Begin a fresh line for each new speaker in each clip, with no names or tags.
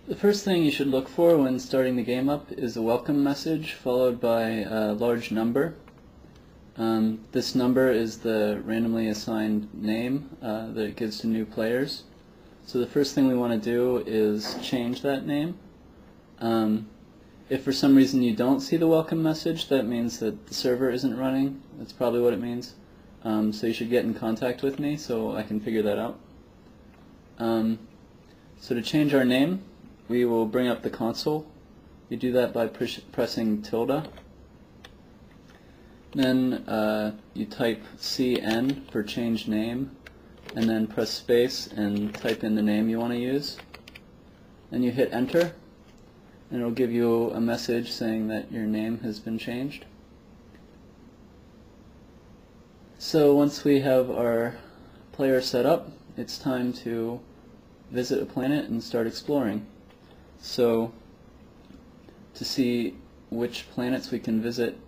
The first thing you should look for when starting the game up is a welcome message followed by a large number. This number is the randomly assigned name that it gives to new players. So the first thing we want to do is change that name. If for some reason you don't see the welcome message, that means that the server isn't running. That's probably what it means. So you should get in contact with me so I can figure that out. So to change our name, we will bring up the console. You do that by pressing tilde. Then you type CN for change name, and then press space and type in the name you want to use. Then you hit enter, and it will give you a message saying that your name has been changed. So once we have our player set up, it's time to visit a planet and start exploring. So to see which planets we can visit,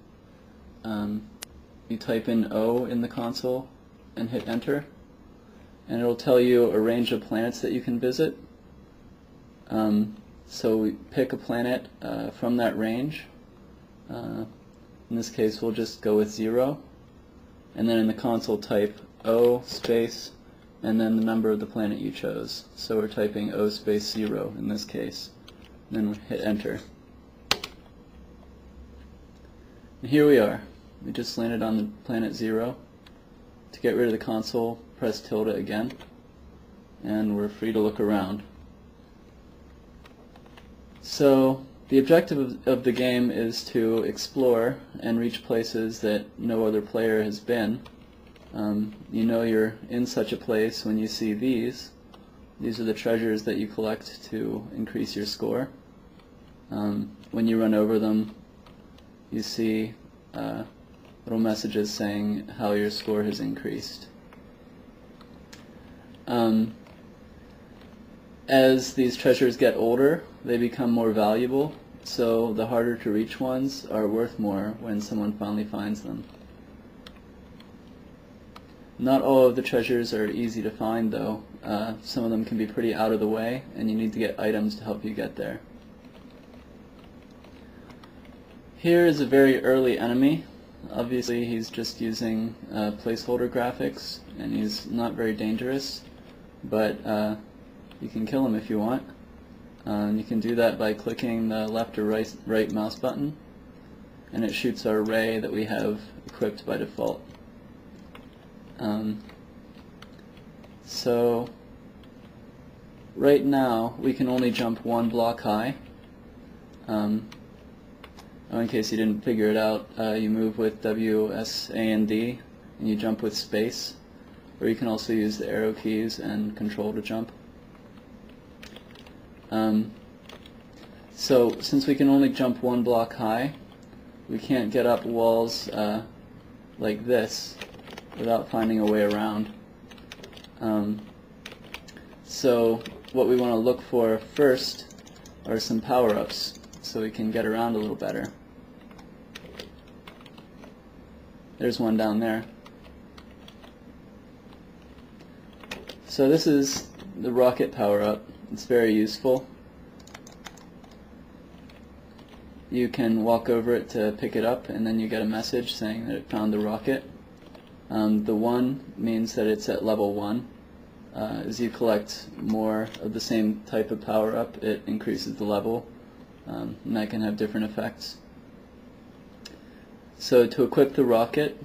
you type in O in the console and hit enter, and it'll tell you a range of planets that you can visit. So we pick a planet from that range. In this case we'll just go with 0, and then in the console type O space and then the number of the planet you chose. So we're typing O space 0 in this case. Then we hit enter. And here we are. We just landed on the planet 0. To get rid of the console, press tilde again, and we're free to look around. So the objective of the game is to explore and reach places that no other player has been. You know you're in such a place when you see these. These are the treasures that you collect to increase your score. When you run over them, you see little messages saying how your score has increased. As these treasures get older, they become more valuable, so the harder to reach ones are worth more when someone finally finds them. Not all of the treasures are easy to find though. Some of them can be pretty out of the way, and you need to get items to help you get there. Here is a very early enemy. Obviously he's just using placeholder graphics, and he's not very dangerous, but you can kill him if you want. You can do that by clicking the left or right mouse button, and it shoots our ray that we have equipped by default. So right now we can only jump one block high. In case you didn't figure it out, you move with W, S, A, and D, and you jump with space, or you can also use the arrow keys and control to jump. So since we can only jump one block high, we can't get up walls like this without finding a way around. So what we want to look for first are some power-ups so we can get around a little better. There's one down there. So this is the rocket power-up. It's very useful. You can walk over it to pick it up, and then you get a message saying that it found the rocket. The 1 means that it's at level 1. As you collect more of the same type of power-up, it increases the level, and that can have different effects. So to equip the rocket,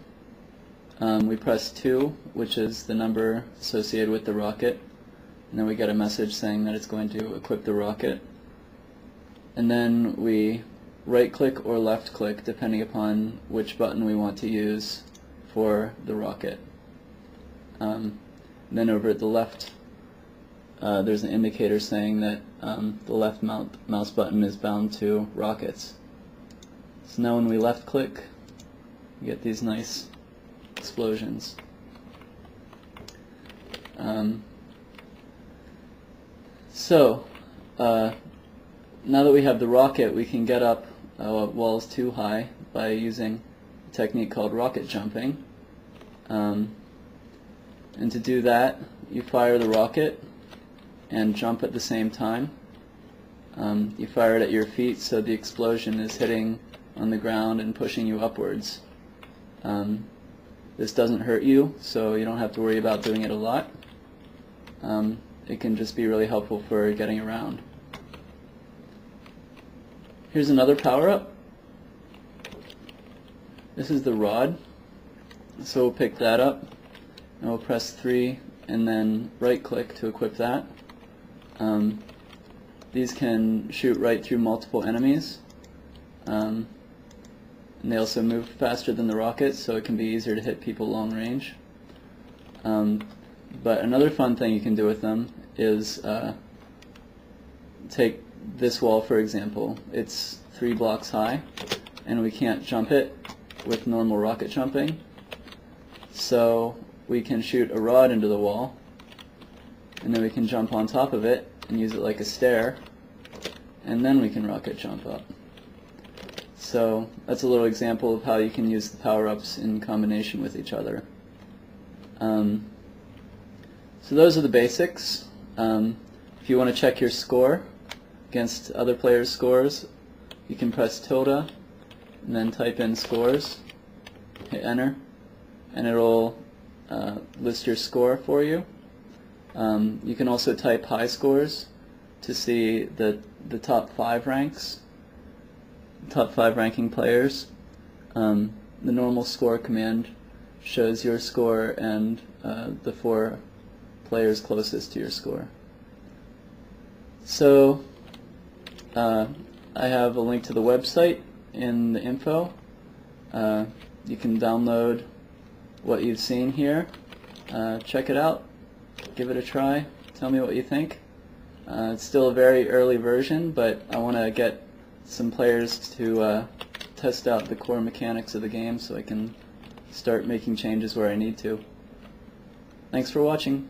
we press 2, which is the number associated with the rocket, and then we get a message saying that it's going to equip the rocket. And then we right-click or left-click depending upon which button we want to use for the rocket. Then over at the left, there's an indicator saying that the left mouse button is bound to rockets. So now when we left-click, we get these nice explosions. Now that we have the rocket, we can get up walls too high by using a technique called rocket jumping. And to do that, you fire the rocket and jump at the same time. You fire it at your feet so the explosion is hitting on the ground and pushing you upwards. This doesn't hurt you, so you don't have to worry about doing it a lot. It can just be really helpful for getting around. Here's another power-up. This is the rod. So we'll pick that up, and we'll press 3 and then right-click to equip that. These can shoot right through multiple enemies. And they also move faster than the rockets, so it can be easier to hit people long range. But another fun thing you can do with them is take this wall, for example. It's 3 blocks high, and we can't jump it with normal rocket jumping. So we can shoot a rod into the wall, and then we can jump on top of it and use it like a stair, and then we can rocket jump up. So that's a little example of how you can use the power-ups in combination with each other. So those are the basics. If you want to check your score against other players' scores, you can press tilde and then type in scores, hit enter, and it'll list your score for you. You can also type high scores to see the top 5 ranks, top 5 ranking players. The normal score command shows your score and the 4 players closest to your score. So I have a link to the website in the info. You can download what you've seen here. Check it out, give it a try, tell me what you think. It's still a very early version, but I want to get some players to test out the core mechanics of the game so I can start making changes where I need to. Thanks for watching.